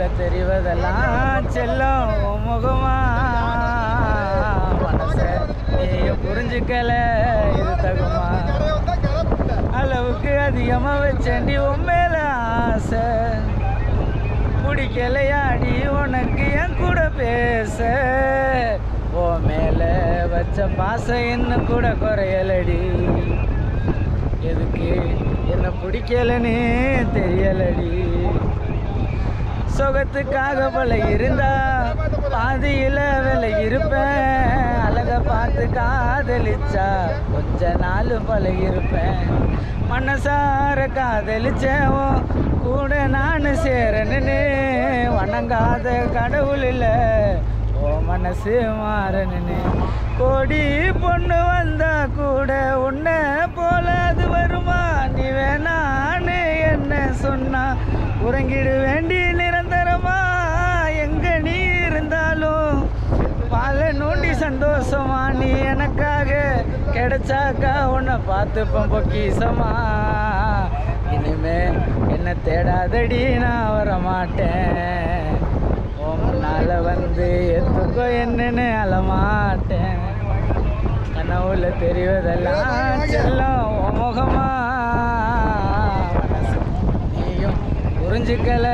கனவுல தெரிவதெல்லாம் செல்லம் உன் முகமா மனச நீயும் புரிஞ்சுக்கல இது தகுமா அளவுக்கு அதிகமா வச்சேன்டி உன் மேல ஆசை பிடிக்கலையாடி உனக்கு என் கூட பேச ஓ மேல வச்ச பாசம் இன்னும் கூட குறையலடி எதுக்கு என்ன பிடிக்கலன்னு தெரியலடி சுகத்துக்காக பல இருந்தா பாதியில விலை இருப்பேன் அழக பார்த்து காதலிச்சா கொஞ்ச நாள் பல இருப்பேன் மனசார காதலிச்சேவோ கூட நான் சேரனு வணங்காத கடவுள் இல்லை ஓ மனசு மாறனு கோடி பொண்ணு வந்தா கூட உன்னை போல அது வருமா நீ வேணான்னு என்ன சொன்னா உறங்கிடு வேண்டி நிரந்தரமா எங்க நீ இருந்தாலும் பால நோண்டி சந்தோஷமா நீ எனக்காக கிடைச்சாக்கா உன்னை பார்த்துப்போம் பொக்கிசமா இனிமே என்ன தேடாதடி நான் வரமாட்டேன் ஓ முன்னால வந்து எத்துக்கோ என்னன்னு அழமாட்டேன் கனவுல தெரிவதெல்லாம் செல்லம் உன் முகமா மனசு நீயும் புரிஞ்சுக்கல